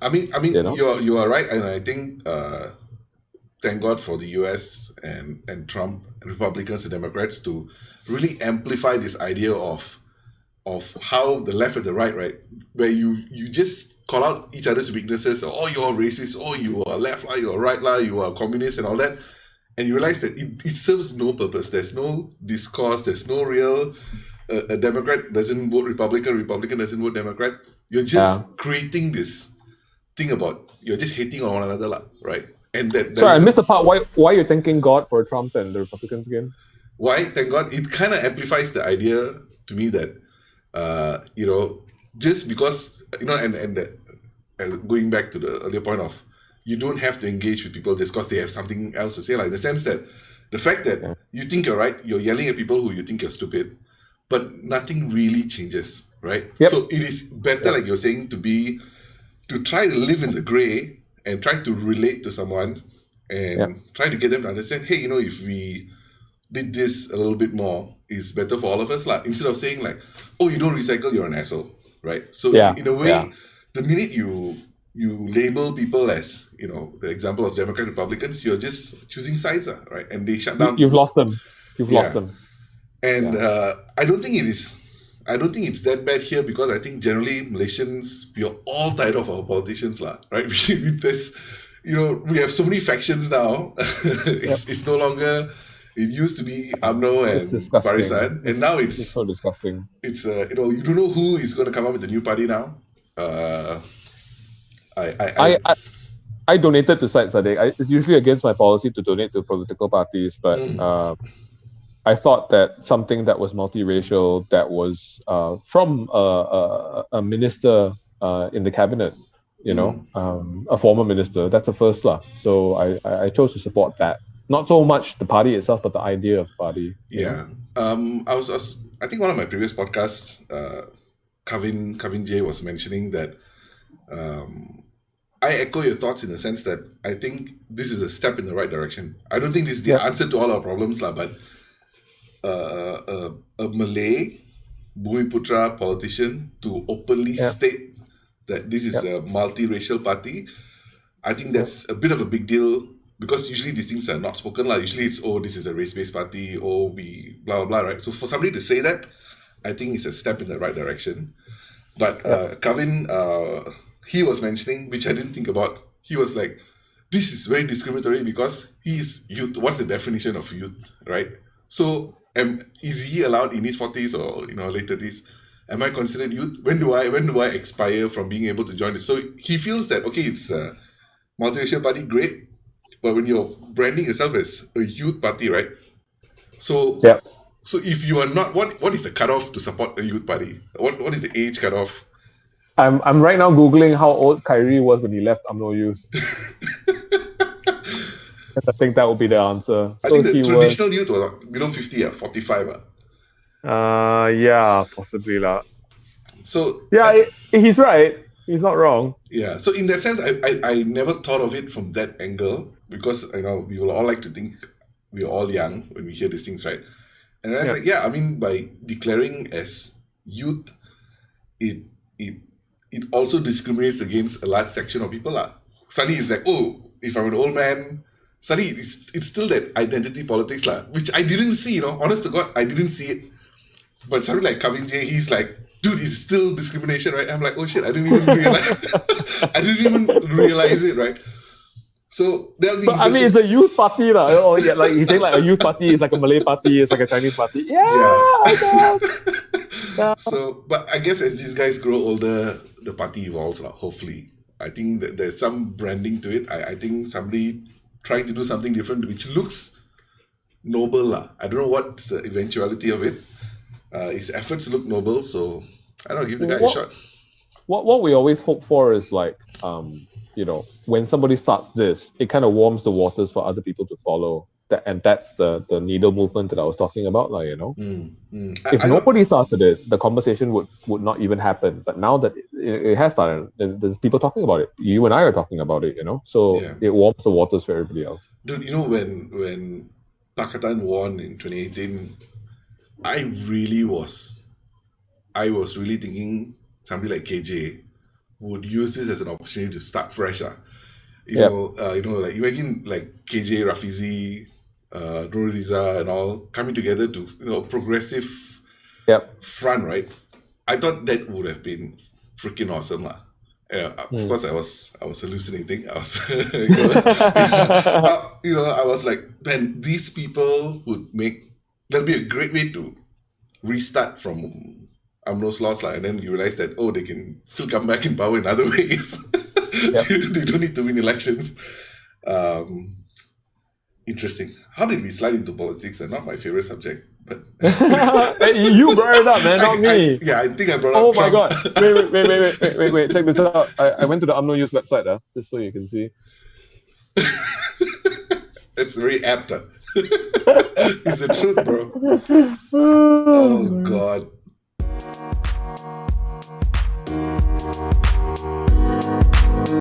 I mean, You know? you are right, and I think thank God for the US and Trump, Republicans and Democrats to really amplify this idea of how the left and the right, where you just call out each other's weaknesses. Oh, you're racist. Oh, you are left, you are right, you are communist, and all that. And you realize that it serves no purpose. There's no discourse. There's no real. A Democrat doesn't vote Republican. Republican doesn't vote Democrat. You're Yeah. just creating this thing about you're just hating on one another, right? And that Sorry, I doesn't. missed the part. Why you're thanking God for Trump and the Republicans again? Why? Thank God. It kind of amplifies the idea to me that just because and going back to the earlier point of you don't have to engage with people just because they have something else to say, like in the sense that the fact that you think you're right, you're yelling at people who you think you're stupid, but nothing really changes, right? Yep. So it is better, like you're saying, to try to live in the gray and try to relate to someone and try to get them to understand, hey, if we did this a little bit more, it's better for all of us, instead of saying like, oh, you don't recycle, you're an asshole, right? So in a way, the minute you label people as, the example of Democrat Republicans, you're just choosing sides, right? And they shut down. You've lost them. You've lost them. And I don't think it's that bad here, because I think generally Malaysians, we are all tired of our politicians, right? We have so many factions now. It's no longer. It used to be UMNO and Barisan, and now it's so disgusting. It's you don't know who is going to come up with the new party now. I donated to Syed Saddiq. It's usually against my policy to donate to political parties, but I thought that something that was multiracial, that was from a minister in the cabinet, a former minister, that's a first. So I chose to support that. Not so much the party itself, but the idea of party. Yeah. I think one of my previous podcasts, Kavin J was mentioning that I echo your thoughts in the sense that I think this is a step in the right direction. I don't think this is the answer to all our problems, but a Malay Bumiputra politician to openly state that this is a multiracial party, I think that's a bit of a big deal, because usually these things are not spoken. Usually it's, this is a race-based party, we blah, blah, blah, right? So for somebody to say that, I think it's a step in the right direction. But Kavin, he was mentioning, which I didn't think about, he was like, this is very discriminatory because he's youth. What's the definition of youth, right? So is he allowed in his 40s or late 30s? Am I considered youth? When do I expire from being able to join it? So he feels that, okay, it's a multiracial party, great. But when you're branding yourself as a youth party, right? So if you are not, what is the cutoff to support a youth party? What is the age cutoff? I'm right now Googling how old Kyrie was when he left UMNO Youth. I think that would be the answer. I think the traditional youth was below 50, 45. Yeah, possibly. So he's right. He's not wrong. Yeah. So in that sense, I never thought of it from that angle, because we will all like to think we're all young when we hear these things, right? And I was like, by declaring as youth, it also discriminates against a large section of people. Suddenly it's like, if I'm an old man, suddenly it's still that identity politics, which I didn't see, honest to God, I didn't see it. But somebody like Kavin J, he's like, dude, it's still discrimination, right? I'm like, oh shit, I didn't even realize it, right? So that'll be. But it's a youth party, like he's saying, like a youth party is like a Malay party, it's like a Chinese party. I guess. So, but I guess as these guys grow older, the party evolves, hopefully. I think that there's some branding to it. I think somebody trying to do something different, which looks noble. I don't know what's the eventuality of it. His efforts look noble, so I don't know, give the guy a shot. What we always hope for is like, when somebody starts this, it kind of warms the waters for other people to follow. And that's the needle movement that I was talking about, If nobody started it, the conversation would not even happen. But now that it has started, there's people talking about it. You and I are talking about it, So it warms the waters for everybody else. Dude, when Pakatan won in 2018, I was really thinking somebody like KJ would use this as an opportunity to start fresh. Yep. Like imagine like KJ, Rafizi, Nurul Izzah and all coming together to progressive front, right? I thought that would have been freaking awesome, lah. Of course, I was hallucinating. I was, I was like, man, these people that'll be a great way to restart from UMNO's loss, and then you realize that they can still come back in power in other ways. They don't need to win elections. Interesting. How did we slide into politics? And not my favorite subject, but you brought it up, man, not me. I think I brought up. Oh my god! Wait! Check this out. I went to the UMNO News website, just so you can see. It's very apt. It's the truth, bro. Oh god.